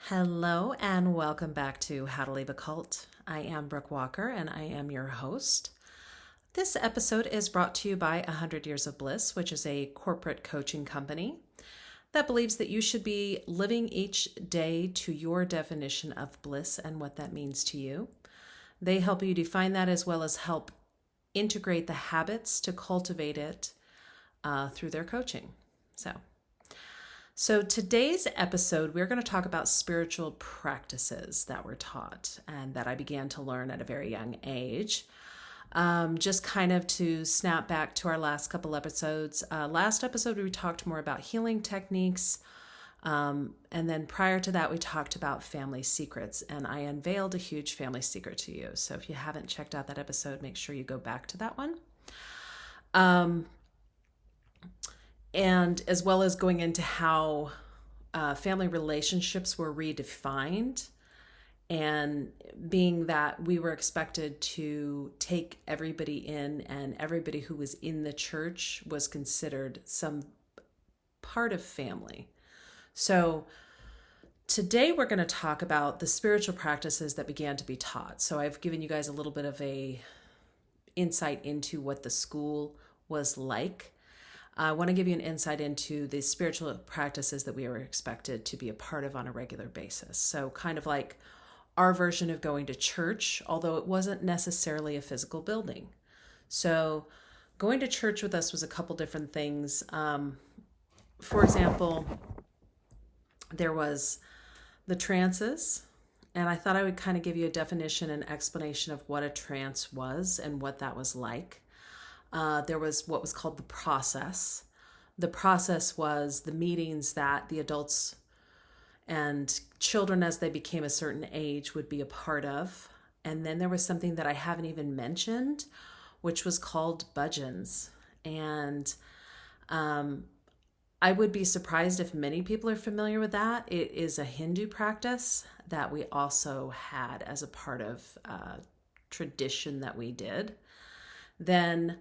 Hello and welcome back to How to Leave a Cult. I am Brooke Walker and I am your host. This episode is brought to you by 100 Years of Bliss, which is a corporate coaching company that believes that you should be living each day to your definition of bliss and what that means to you. They help you define that as well as help integrate the habits to cultivate it through their coaching. So today's episode, we're going to talk about spiritual practices that were taught and that I began to learn at a very young age. Just kind of to snap back to our last couple episodes. Last episode, we talked more about healing techniques. And then prior to that, we talked about family secrets. And I unveiled a huge family secret to you. So if you haven't checked out that episode, make sure you go back to that one. And as well as going into how family relationships were redefined, and being that we were expected to take everybody in, and everybody who was in the church was considered some part of family. So today we're going to talk about the spiritual practices that began to be taught. So I've given you guys a little bit of a insight into what the school was like. I want to give you an insight into the spiritual practices that we were expected to be a part of on a regular basis. So kind of like our version of going to church, although it wasn't necessarily a physical building. So going to church with us was a couple different things. For example, there was the trances, and I thought I would kind of give you a definition and explanation of what a trance was and what that was like. There was what was called the process. The process was the meetings that the adults and children, as they became a certain age, would be a part of. And then there was something that I haven't even mentioned, which was called bhajans. And I would be surprised if many people are familiar with that. It is a Hindu practice that we also had as a part of tradition that we did. Then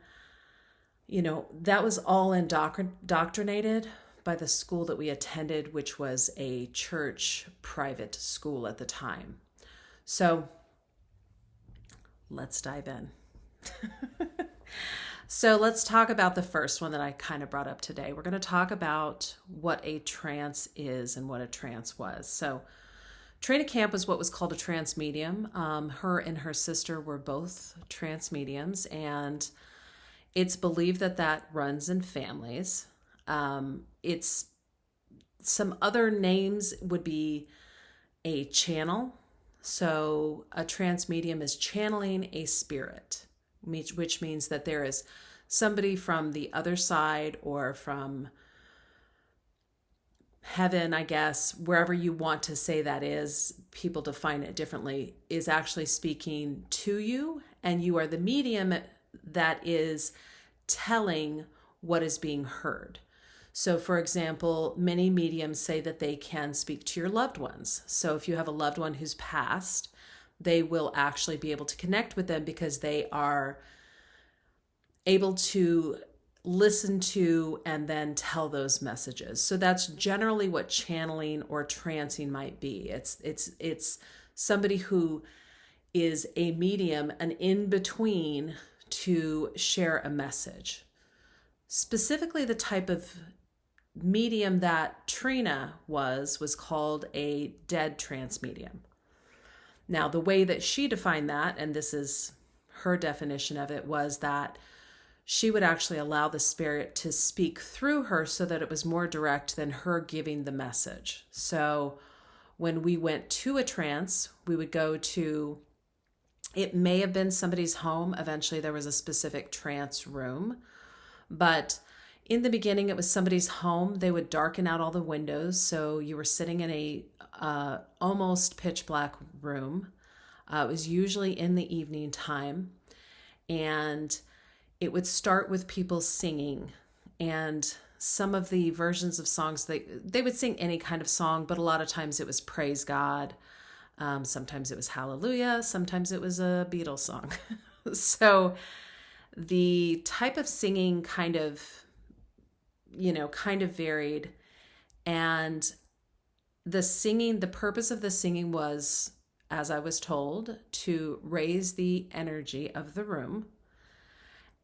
that was all indoctrinated by the school that we attended, which was a church private school at the time. So let's dive in. So let's talk about the first one that I kind of brought up today. We're going to talk about what a trance is and what a trance was. So Trina Camp was what was called a trance medium. Her and her sister were both trance mediums, and it's believed that runs in families. It's some other names would be a channel. So a trance medium is channeling a spirit, which means that there is somebody from the other side or from heaven, I guess, wherever you want to say that is, people define it differently, is actually speaking to you, and you are the medium that is telling what is being heard. So for example, many mediums say that they can speak to your loved ones. So if you have a loved one who's passed, they will actually be able to connect with them because they are able to listen to and then tell those messages. So that's generally what channeling or trancing might be. It's somebody who is a medium, an in-between to share a message. Specifically, the type of medium that Trina was called a dead trance medium. Now, the way that she defined that, and this is her definition of it, was that she would actually allow the spirit to speak through her so that it was more direct than her giving the message. So when we went to a trance, we would go to, it may have been somebody's home. Eventually there was a specific trance room, but in the beginning it was somebody's home. They would darken out all the windows. So you were sitting in a almost pitch black room. It was usually in the evening time, and it would start with people singing, and some of the versions of songs, they would sing any kind of song, but a lot of times it was praise God. Sometimes it was hallelujah. Sometimes it was a Beatles song. So the type of singing kind of varied. And the purpose of the singing was, as I was told, to raise the energy of the room.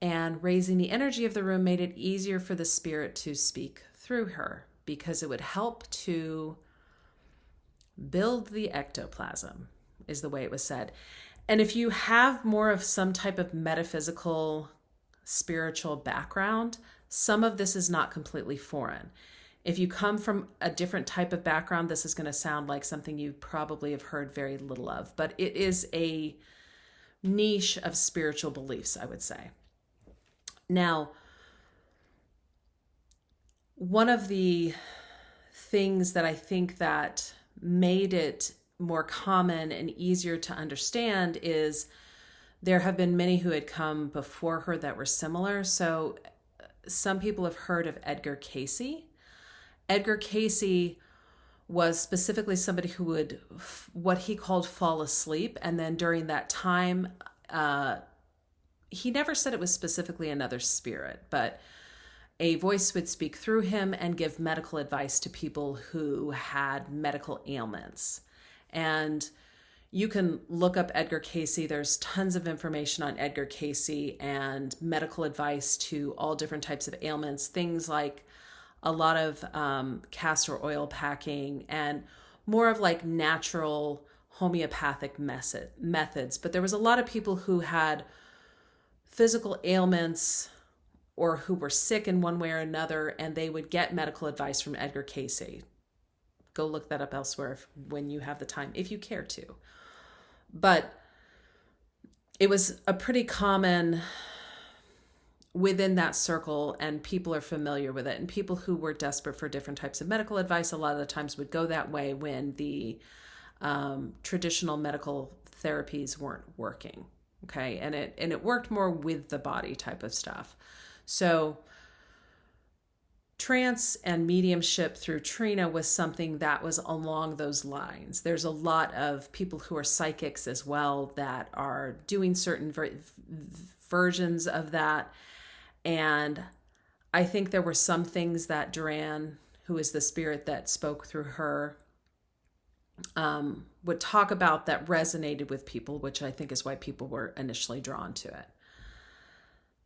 And raising the energy of the room made it easier for the spirit to speak through her, because it would help to build the ectoplasm, is the way it was said. And if you have more of some type of metaphysical, spiritual background, some of this is not completely foreign. If you come from a different type of background, this is going to sound like something you probably have heard very little of, but it is a niche of spiritual beliefs, I would say. Now, one of the things that I think that made it more common and easier to understand is there have been many who had come before her that were similar. So some people have heard of Edgar Cayce. Edgar Cayce was specifically somebody who would, what he called, fall asleep. And then during that time, he never said it was specifically another spirit, but a voice would speak through him and give medical advice to people who had medical ailments. And you can look up Edgar Cayce. There's tons of information on Edgar Cayce and medical advice to all different types of ailments, things like a lot of castor oil packing and more of like natural homeopathic methods. But there was a lot of people who had physical ailments or who were sick in one way or another, and they would get medical advice from Edgar Cayce. Go look that up elsewhere when you have the time, if you care to. But it was a pretty common within that circle, and people are familiar with it. And people who were desperate for different types of medical advice a lot of the times would go that way when the traditional medical therapies weren't working. Okay, and it worked more with the body type of stuff. So trance and mediumship through Trina was something that was along those lines. There's a lot of people who are psychics as well that are doing certain versions of that. And I think there were some things that Duran, who is the spirit that spoke through her, would talk about that resonated with people, which I think is why people were initially drawn to it.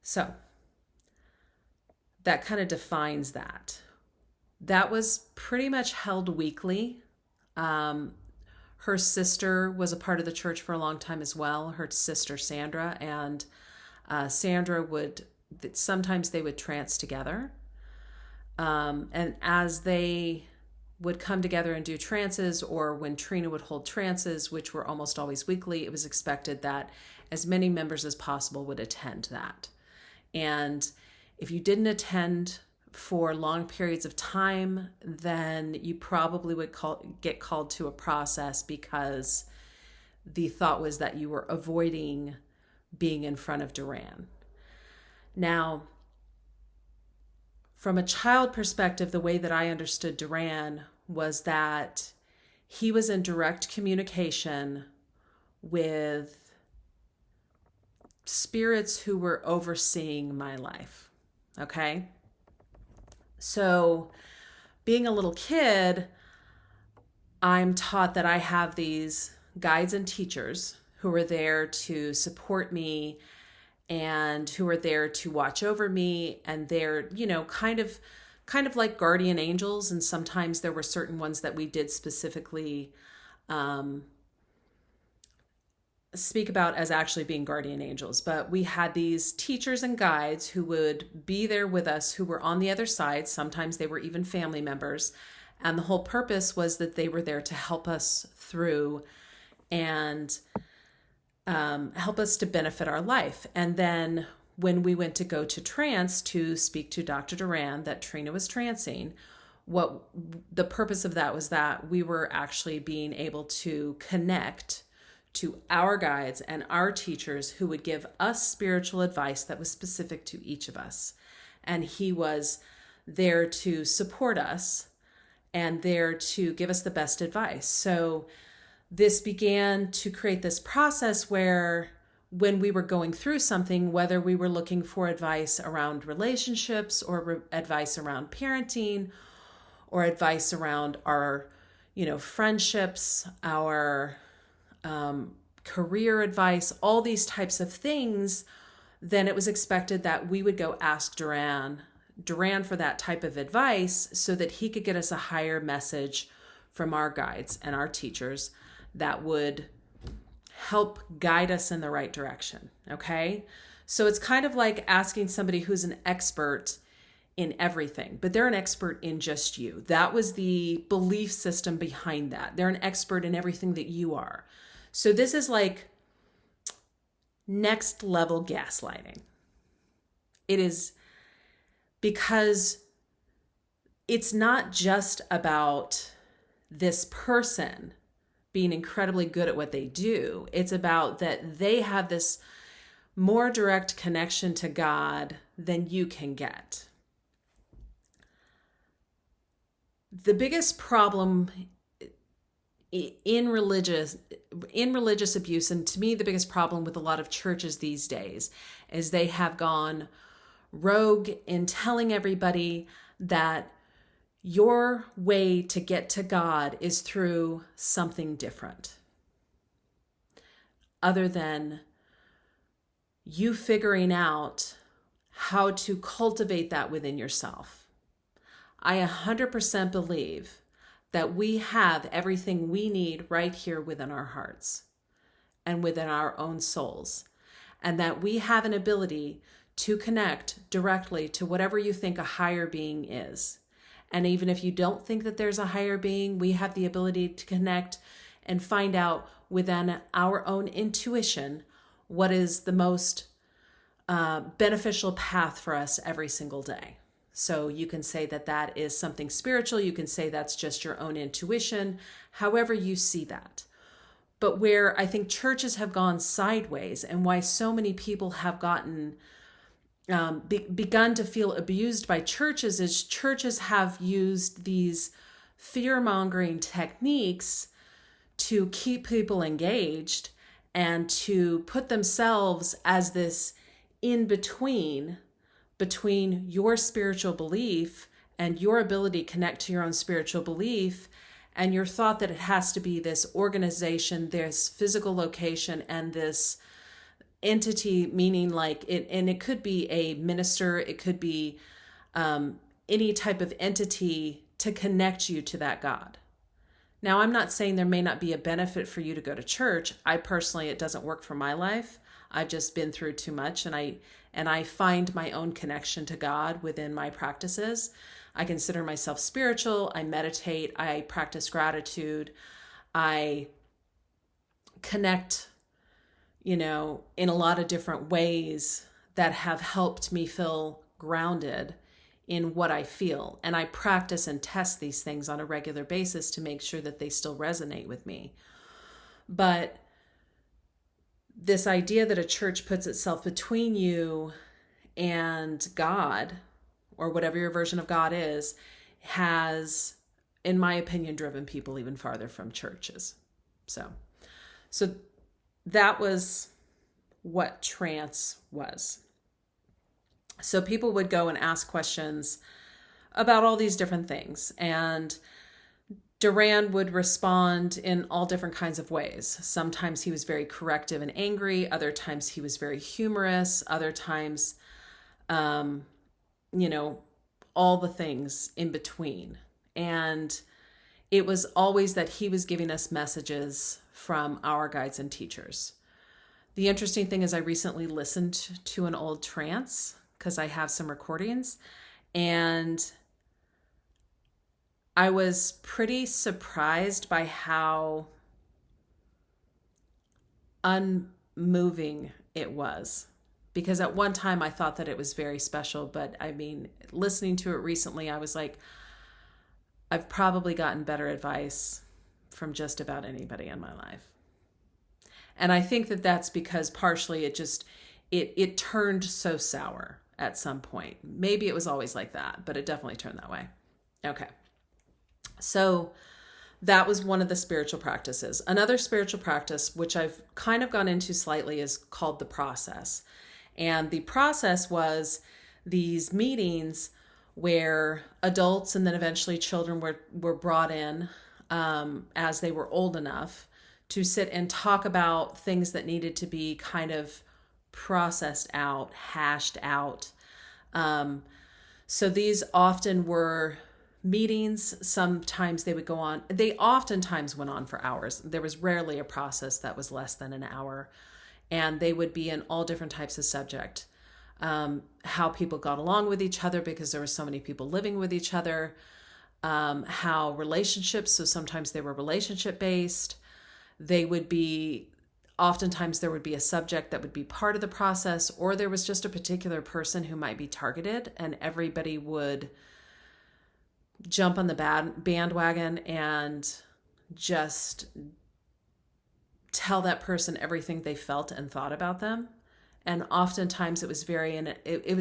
So that kind of defines that. That was pretty much held weekly. Her sister was a part of the church for a long time as well, her sister Sandra, and Sandra would, sometimes they would trance together. And as they would come together and do trances, or when Trina would hold trances, which were almost always weekly, it was expected that as many members as possible would attend that. And if you didn't attend for long periods of time, then you probably would get called to a process, because the thought was that you were avoiding being in front of Duran. Now, from a child perspective, the way that I understood Duran was that he was in direct communication with spirits who were overseeing my life. Okay? So, being a little kid, I'm taught that I have these guides and teachers who are there to support me and who are there to watch over me, and they're, kind of like guardian angels. And sometimes there were certain ones that we did specifically speak about as actually being guardian angels. But we had these teachers and guides who would be there with us, who were on the other side. Sometimes they were even family members. And the whole purpose was that they were there to help us through and help us to benefit our life. And then when we went to go to trance to speak to Dr. Duran that Trina was trancing, what the purpose of that was that we were actually being able to connect to our guides and our teachers who would give us spiritual advice that was specific to each of us. And he was there to support us and there to give us the best advice. So this began to create this process where when we were going through something, whether we were looking for advice around relationships or advice around parenting or advice around our, friendships, our career advice, all these types of things, then it was expected that we would go ask Duran for that type of advice so that he could get us a higher message from our guides and our teachers that would help guide us in the right direction. Okay. So it's kind of like asking somebody who's an expert in everything, but they're an expert in just you. That was the belief system behind that. They're an expert in everything that you are. So this is like next level gaslighting. It is, because it's not just about this person being incredibly good at what they do. It's about that they have this more direct connection to God than you can get. The biggest problem in religious abuse, and to me the biggest problem with a lot of churches these days, is they have gone rogue in telling everybody that your way to get to God is through something different, other than you figuring out how to cultivate that within yourself. I 100% believe that we have everything we need right here within our hearts and within our own souls, and that we have an ability to connect directly to whatever you think a higher being is. And even if you don't think that there's a higher being, we have the ability to connect and find out within our own intuition what is the most beneficial path for us every single day. So you can say that that is something spiritual. You can say that's just your own intuition, however you see that. But where I think churches have gone sideways, and why so many people have gotten begun to feel abused by churches, is churches have used these fear-mongering techniques to keep people engaged and to put themselves as this in-between between your spiritual belief and your ability to connect to your own spiritual belief, and your thought that it has to be this organization, this physical location, and this entity, meaning like it, and it could be a minister, it could be any type of entity to connect you to that God. Now, I'm not saying there may not be a benefit for you to go to church. I personally, it doesn't work for my life. I've just been through too much, and I find my own connection to God within my practices. I consider myself spiritual. I meditate. I practice gratitude. I connect, in a lot of different ways that have helped me feel grounded in what I feel. And I practice and test these things on a regular basis to make sure that they still resonate with me. But this idea that a church puts itself between you and God, or whatever your version of God is, has, in my opinion, driven people even farther from churches. So that was what trance was. So people would go and ask questions about all these different things, and Duran would respond in all different kinds of ways. Sometimes he was very corrective and angry. Other times he was very humorous. Other times, all the things in between. And it was always that he was giving us messages from our guides and teachers. The interesting thing is I recently listened to an old trance because I have some recordings, and I was pretty surprised by how unmoving it was. Because at one time I thought that it was very special, but listening to it recently, I was like, I've probably gotten better advice from just about anybody in my life. And I think that that's because partially it turned so sour at some point. Maybe it was always like that, but it definitely turned that way. Okay. So that was one of the spiritual practices. Another spiritual practice, which I've kind of gone into slightly, is called the process. And the process was these meetings where adults and then eventually children were brought in as they were old enough to sit and talk about things that needed to be kind of processed out, hashed out. So these often were meetings. Sometimes they oftentimes went on for hours. There was rarely a process that was less than an hour. And they would be in all different types of subject. How people got along with each other because there were so many people living with each other. How relationships, so sometimes they were relationship based. Oftentimes there would be a subject that would be part of the process, or there was just a particular person who might be targeted, and everybody would jump on the bandwagon and just tell that person everything they felt and thought about them. And oftentimes it was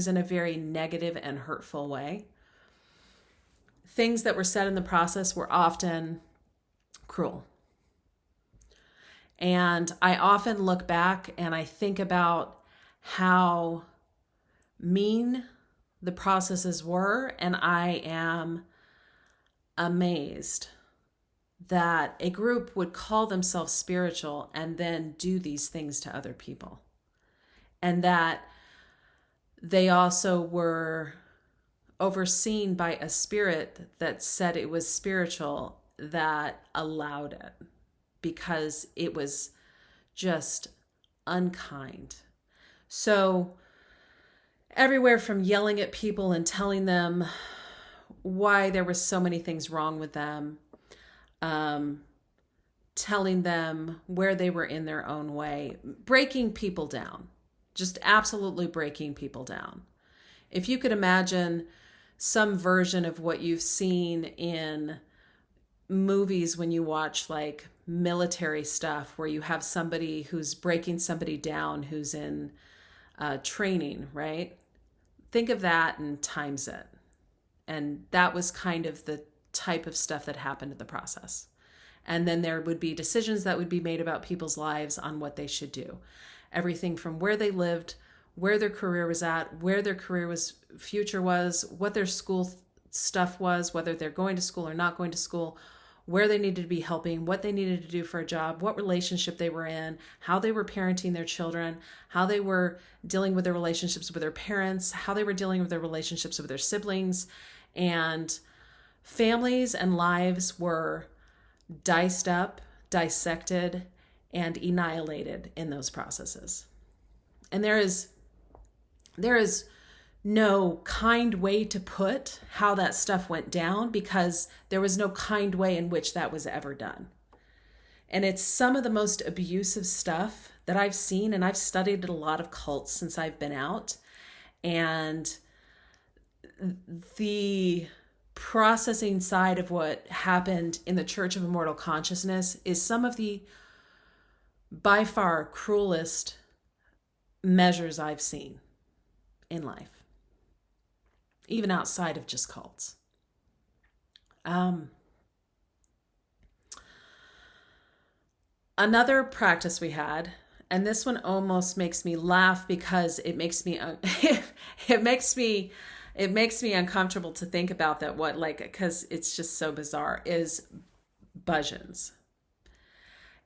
in a very negative and hurtful way. Things that were said in the process were often cruel. And I often look back and I think about how mean the processes were, and I am amazed that a group would call themselves spiritual and then do these things to other people. And that they also were overseen by a spirit that said it was spiritual that allowed it, because it was just unkind. So everywhere from yelling at people and telling them why there were so many things wrong with them, telling them where they were in their own way, breaking people down, just absolutely breaking people down. If you could imagine some version of what you've seen in movies when you watch like military stuff, where you have somebody who's breaking somebody down who's in training, right? Think of that and times it. And that was kind of the type of stuff that happened in the process. And then there would be decisions that would be made about people's lives on what they should do. Everything from where they lived, where their career was at, where their future was, what their school stuff was, whether they're going to school or not going to school, where they needed to be helping, what they needed to do for a job, what relationship they were in, how they were parenting their children, how they were dealing with their relationships with their parents, how they were dealing with their relationships with their siblings. And families and lives were diced up, dissected, and annihilated in those processes. And there is no kind way to put how that stuff went down, because there was no kind way in which that was ever done. And it's some of the most abusive stuff that I've seen, and I've studied a lot of cults since I've been out. And the processing side of what happened in the Church of Immortal Consciousness is some of the by far cruelest measures I've seen in life, even outside of just cults. Another practice we had, and this one almost makes me laugh because it makes me it makes me uncomfortable to think about that, because it's just so bizarre, is bhajans.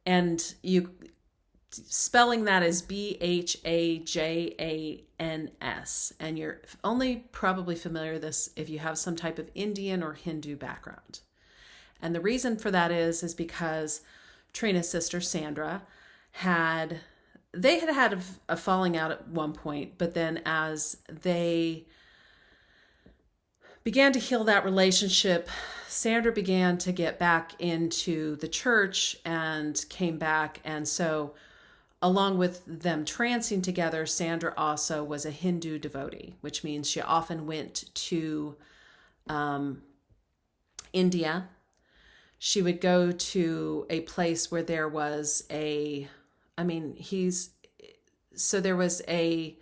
And spelling that is Bhajans. And you're only probably familiar with this if you have some type of Indian or Hindu background. And the reason for that is because Trina's sister, Sandra, had a falling out at one point, but then as they began to heal that relationship, Sandra began to get back into the church and came back. And so along with them trancing together, Sandra also was a Hindu devotee, which means she often went to India. She would go to a place where there was there was a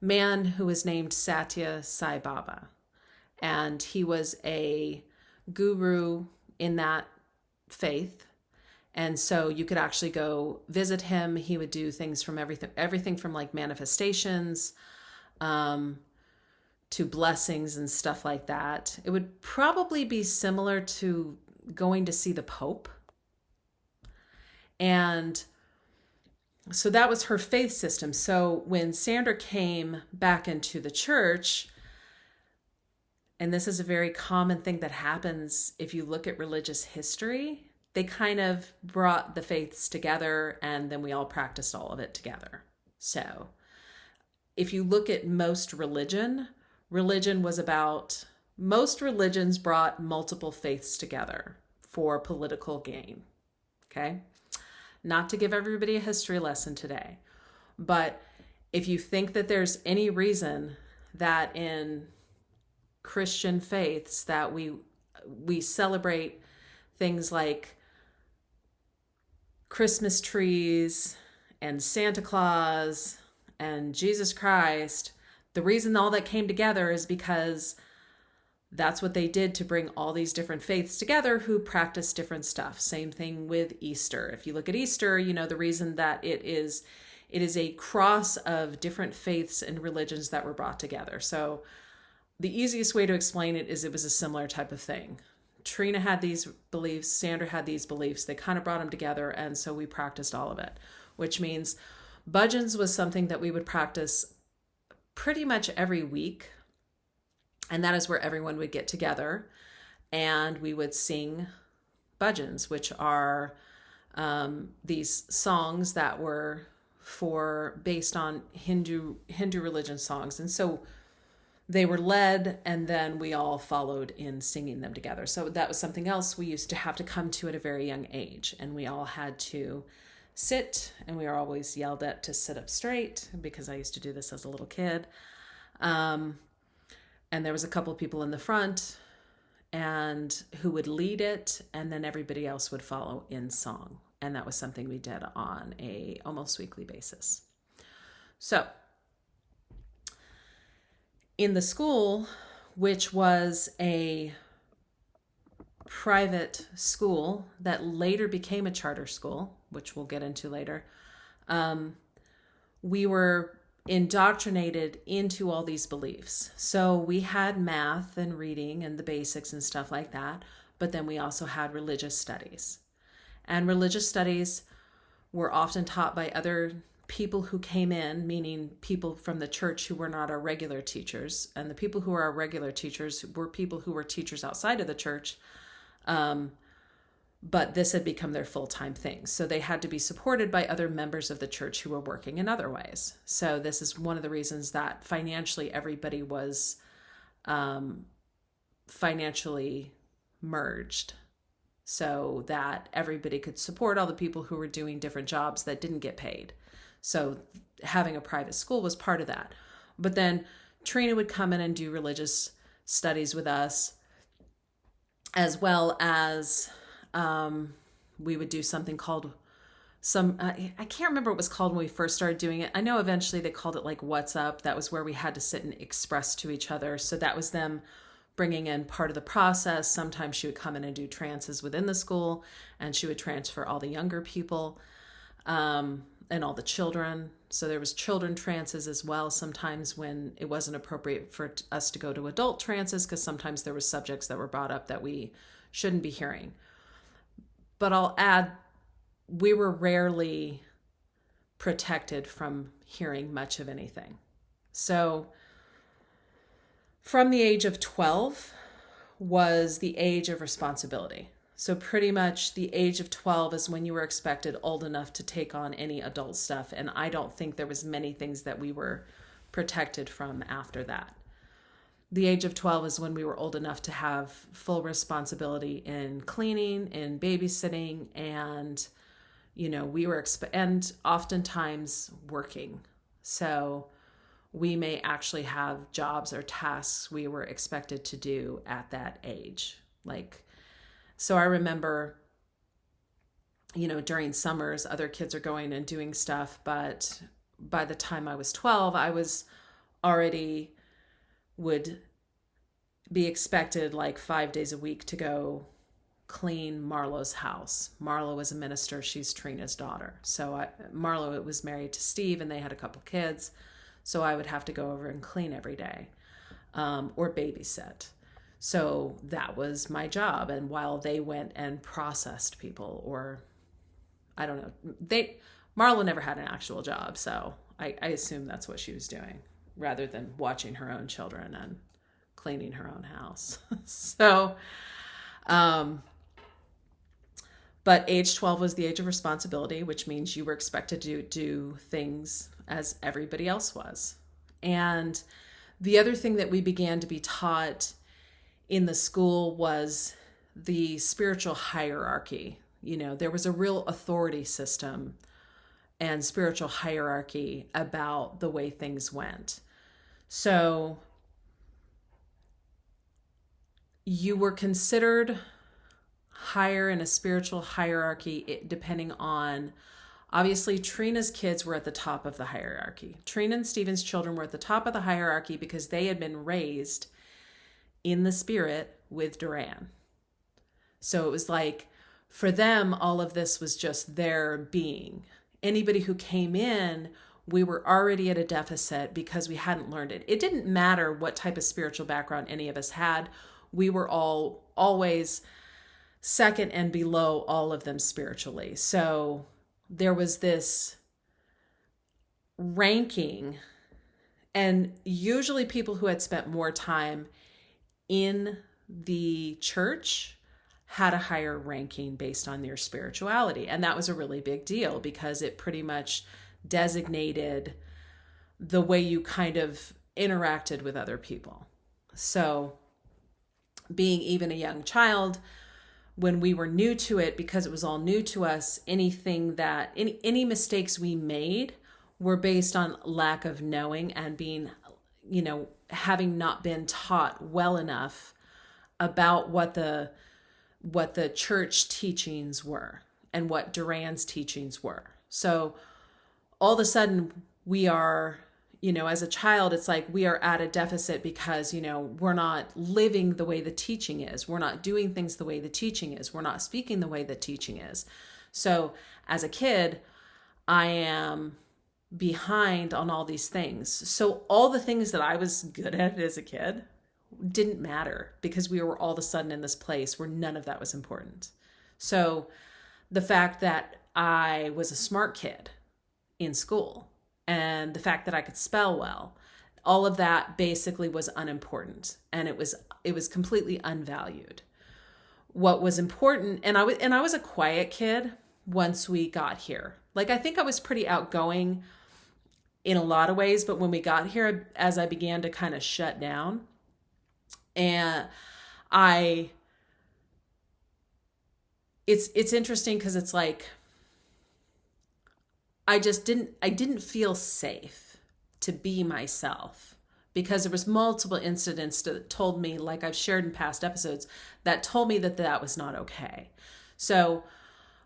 man who was named Satya Sai Baba. And he was a guru in that faith. And so you could actually go visit him. He would do things from everything from like manifestations to blessings and stuff like that. It would probably be similar to going to see the Pope. And so that was her faith system. So when Sandra came back into the church, and this is a very common thing that happens if you look at religious history, they kind of brought the faiths together and then we all practiced all of it together. So if you look at most religions brought multiple faiths together for political gain. Okay? Not to give everybody a history lesson today, but if you think that there's any reason that in Christian faiths that we celebrate things like Christmas trees and Santa Claus and Jesus Christ, the reason all that came together is because that's what they did to bring all these different faiths together who practice different stuff. Same thing with Easter. If you look at Easter, the reason that it is a cross of different faiths and religions that were brought together. So the easiest way to explain it is it was a similar type of thing. Trina had these beliefs, Sandra had these beliefs. They kind of brought them together, and so we practiced all of it, which means bhajans was something that we would practice pretty much every week. And that is where everyone would get together and we would sing bhajans, which are these songs that were based on Hindu religion songs. And so they were led and then we all followed in singing them together. So that was something else we used to have to come to at a very young age. And we all had to sit, and we were always yelled at to sit up straight because I used to do this as a little kid. And there was a couple of people in the front and who would lead it, and then everybody else would follow in song. And that was something we did on a almost weekly basis. So in the school, which was a private school that later became a charter school, which we'll get into later, we were indoctrinated into all these beliefs. So we had math and reading and the basics and stuff like that, but then we also had religious studies. And religious studies were often taught by other people who came in, meaning people from the church who were not our regular teachers. And the people who were our regular teachers were people who were teachers outside of the church, but this had become their full-time thing. So they had to be supported by other members of the church who were working in other ways. So this is one of the reasons that financially everybody was financially merged so that everybody could support all the people who were doing different jobs that didn't get paid. So having a private school was part of that. But then Trina would come in and do religious studies with us, as well as we would do something called I can't remember what it was called when we first started doing it. I know eventually they called it like What's Up. That was where we had to sit and express to each other. So that was them bringing in part of the process. Sometimes she would come in and do trances within the school, and she would transfer all the younger people and all the children. So there was children trances as well, sometimes when it wasn't appropriate for us to go to adult trances, because sometimes there were subjects that were brought up that we shouldn't be hearing. But I'll add, we were rarely protected from hearing much of anything. So from the age of 12 was the age of responsibility. So pretty much the age of 12 is when you were expected old enough to take on any adult stuff. And I don't think there was many things that we were protected from after that. The age of 12 is when we were old enough to have full responsibility in cleaning, in babysitting, and, we were, and oftentimes working. So we may actually have jobs or tasks we were expected to do at that age. So I remember, during summers, other kids are going and doing stuff, but by the time I was 12, I was already would be expected 5 days a week to go clean Marlo's house. Marlo was a minister. She's Trina's daughter. So Marlo was married to Steve and they had a couple kids. So I would have to go over and clean every day or babysit. So that was my job. And while they went and processed people, or I don't know, Marla never had an actual job. So I assume that's what she was doing rather than watching her own children and cleaning her own house. So, but age 12 was the age of responsibility, which means you were expected to do things as everybody else was. And the other thing that we began to be taught in the school was the spiritual hierarchy. You know, there was a real authority system and spiritual hierarchy about the way things went. So you were considered higher in a spiritual hierarchy depending on, obviously Trina's kids were at the top of the hierarchy. Trina and Stephen's children were at the top of the hierarchy because they had been raised in the spirit with Duran. So it was like, for them, all of this was just their being. Anybody who came in, we were already at a deficit because we hadn't learned it. It didn't matter what type of spiritual background any of us had. We were all always second and below all of them spiritually. So there was this ranking, and usually people who had spent more time in the church had a higher ranking based on their spirituality. And that was a really big deal because it pretty much designated the way you kind of interacted with other people. So being even a young child, when we were new to it, because it was all new to us, anything that any mistakes we made were based on lack of knowing and being, you know, having not been taught well enough about what the church teachings were and what Duran's teachings were. So all of a sudden we are, you know, as a child, it's like we are at a deficit because, you know, we're not living the way the teaching is. We're not doing things the way the teaching is. We're not speaking the way the teaching is. So as a kid, I am behind on all these things. So all the things that I was good at as a kid didn't matter because we were all of a sudden in this place where none of that was important. So the fact that I was a smart kid in school and the fact that I could spell well, all of that basically was unimportant, and it was completely unvalued. What was important, and I was a quiet kid once we got here. Like, I think I was pretty outgoing in a lot of ways, but when we got here, as I began to kind of shut down, and it's interesting because it's like I didn't feel safe to be myself because there was multiple incidents that told me, like I've shared in past episodes, that told me that that was not okay. So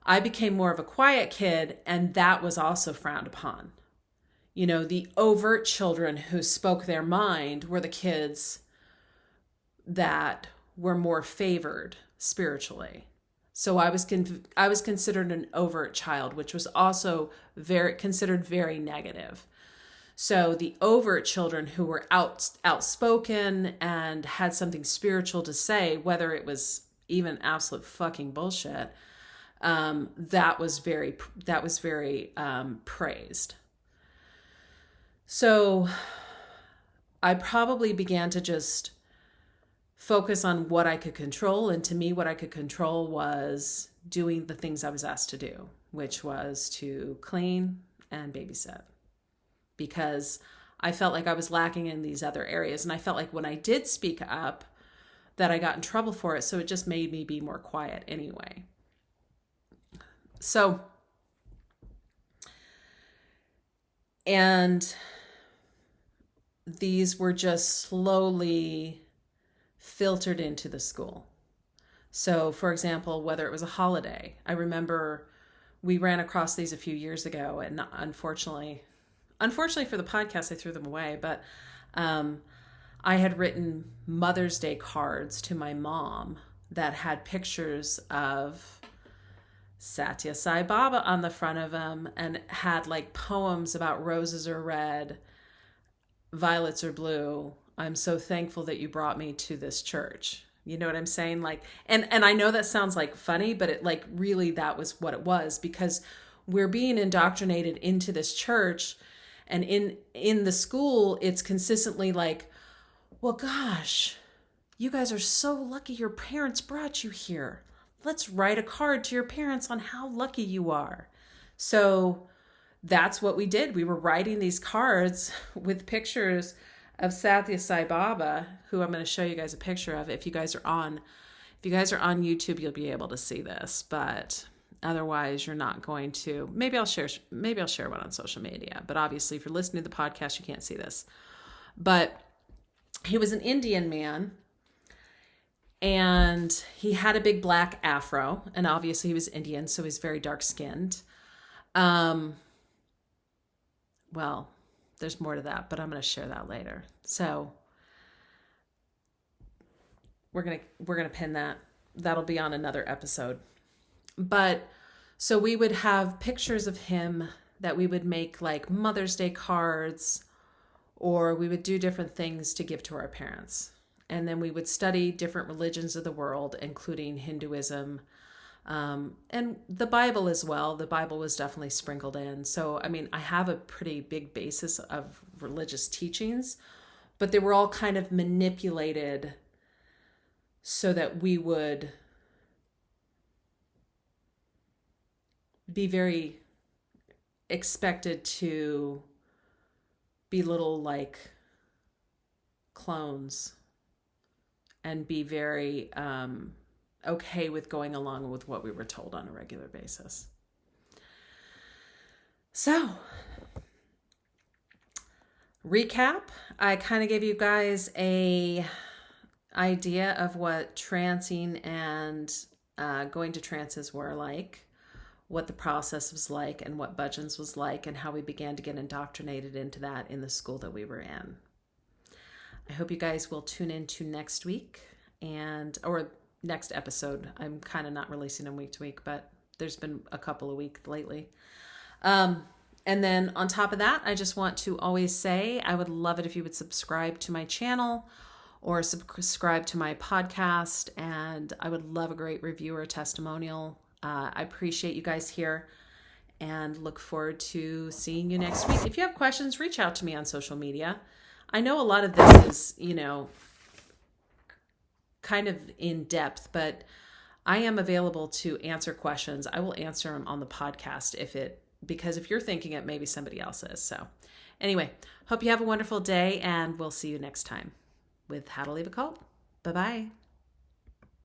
I became more of a quiet kid, and that was also frowned upon. You know, the overt children who spoke their mind were the kids that were more favored spiritually. So I was considered an overt child, which was also considered very negative. So the overt children who were outspoken and had something spiritual to say, whether it was even absolute fucking bullshit, that was very praised. So I probably began to just focus on what I could control. And to me, what I could control was doing the things I was asked to do, which was to clean and babysit, because I felt like I was lacking in these other areas. And I felt like when I did speak up that I got in trouble for it. So it just made me be more quiet anyway. So, and these were just slowly filtered into the school. So, for example, whether it was a holiday, I remember we ran across these a few years ago, and unfortunately for the podcast, I threw them away, but I had written Mother's Day cards to my mom that had pictures of Satya Sai Baba on the front of them and had like poems about roses are red, violets are blue. I'm so thankful that you brought me to this church. You know what I'm saying? Like, and I know that sounds like funny, but it like really that was what it was, because we're being indoctrinated into this church, and in the school it's consistently like, well, gosh, you guys are so lucky your parents brought you here. Let's write a card to your parents on how lucky you are. So that's what we did. We were writing these cards with pictures of Sathya Sai Baba, who I'm going to show you guys a picture of. If you guys are on YouTube, you'll be able to see this, but otherwise you're not going to. Maybe I'll share one on social media, but obviously if you're listening to the podcast, you can't see this. But he was an Indian man, and he had a big black afro, and obviously he was Indian, so he's very dark skinned. Well, there's more to that, but I'm going to share that later. So we're going to pin that. That'll be on another episode. But so we would have pictures of him that we would make like Mother's Day cards, or we would do different things to give to our parents. And then we would study different religions of the world, including Hinduism, and the Bible as well. The Bible was definitely sprinkled in. So, I mean, I have a pretty big basis of religious teachings, but they were all kind of manipulated so that we would be very expected to be little like clones and be very okay with going along with what we were told on a regular basis. So, recap, I kind of gave you guys a idea of what trancing and going to trances were like, what the process was like, and what bhajans was like, and how we began to get indoctrinated into that in the school that we were in. I hope you guys will tune in to next week or next episode. I'm kind of not releasing them week to week, but there's been a couple of weeks lately. And then on top of that, I just want to always say, I would love it if you would subscribe to my channel or subscribe to my podcast. And I would love a great review or testimonial. I appreciate you guys here and look forward to seeing you next week. If you have questions, reach out to me on social media. I know a lot of this is, kind of in depth, but I am available to answer questions. I will answer them on the podcast because if you're thinking it, maybe somebody else is. So anyway, hope you have a wonderful day, and we'll see you next time with How to Leave a Cult. Bye-bye.